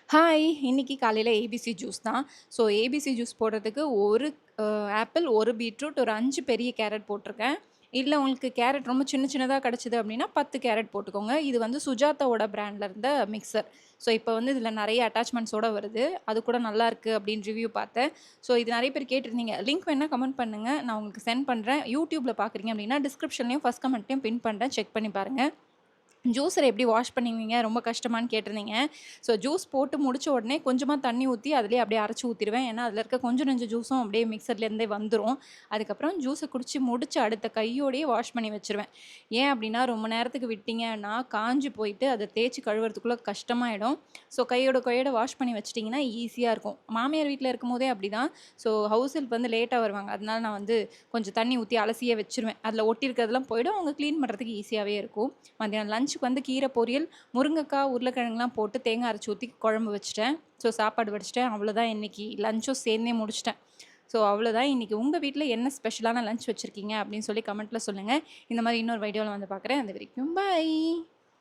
Hi! இன்னைக்கு காலையில ABC juice தான். ஸோ ஏபிசி ஜூஸ் போடுறதுக்கு 1 ஆப்பிள், 1 பீட்ரூட், ஒரு 5 பெரிய கேரட் போட்டிருக்கேன். இல்ல உங்களுக்கு கேரட் ரொம்ப சின்ன சின்னதா கிடைச்சது அப்படின்னா 10 கேரட் போட்டுக்கோங்க. இது வந்து சுஜாதாவோட பிராண்ட்ல இருந்த மிக்சர். ஸோ இப்போ வந்து இதில நெறைய அட்டாச்மெண்ட்ஸோட வருது. அது கூட நல்லாயிருக்கு அப்படின்னு ரிவ்யூ பார்த்தேன். ஸோ இது நெறைய பேர் கேட்டிருந்தீங்க. லிங்க் வேணா கமெண்ட் பண்ணுங்க. நான் உங்களுக்கு சென்ட் பண்றேன். YouTubeல பார்க்குறீங்க அப்படின்னா டிஸ்கிரிப்ஷன்லயும் ஃபர்ஸ்ட் கமெண்ட்லயும் பின் பண்றேன். செக் பண்ணி பாருங்க. ஜூஸரை எப்படி வாஷ் பண்ணுவீங்க? ரொம்ப கஷ்டமான்னு கேட்டிருந்தீங்க. ஸோ ஜூஸ் போட்டு முடிச்ச உடனே கொஞ்சமா தண்ணி ஊத்தி, அதிலேயே அப்படியே அரைச்சு ஊத்திருவேன். ஏன்னா, அதில இருக்க கொஞ்சம் நெஞ்ச ஜூஸும் அப்படியே மிக்ஸர்லேருந்தே வந்துரும். அதுக்கப்புறம் ஜூஸ குடிச்சு முடிச்சு அடுத்த கையோடயே வாஷ் பண்ணி வச்சுருவேன். ஏன் அப்படின்னா, ரொம்ப நேரத்துக்கு விட்டீங்கன்னா, காஞ்சு போயிட்டு அத தேய்ச்சு கழுவுறதுக்குள்ள கஷ்டமாயிடும். ஸோ கையோட வாஷ் பண்ணி வச்சுட்டிங்கன்னா ஈஸியா இருக்கும். மாமியார் வீட்ல இருக்கும்போதே அப்படிதான். ஸோ ஹவுஸ் ஹெல்ப் வந்து லேட்டா வருவாங்க. அதனால நான் வந்து கொஞ்சம் தண்ணி ஊத்தி அலசியே வச்சுருவேன். அதில ஒட்டியிருக்கிறதெல்லாம் போயிடும். அவங்க கிளீன் பண்ணுறதுக்கு ஈஸியாவே இருக்கும். மதியானம் லஞ்சுக்கு வந்து கீரை பொரியல், முருங்கைக்காய், உருளைக்கிழங்குலாம் போட்டு தேங்காய் அரைச்சி ஊற்றி குழம்பு வச்சுட்டேன். ஸோ சாப்பாடு வடிச்சிட்டேன். அவ்வளோதான் இன்னைக்கு லஞ்சும் சேர்ந்தே முடிச்சிட்டேன். ஸோ அவ்வளோதான் இன்னைக்கு. உங்கள் வீட்டில் என்ன ஸ்பெஷலான லஞ்ச் வச்சுருக்கீங்க அப்படின்னு சொல்லி கமெண்ட்டில் சொல்லுங்கள். இந்த மாதிரி இன்னொரு வீடியோவில் வந்து பார்க்குறேன். அது வரைக்கும் பாய்.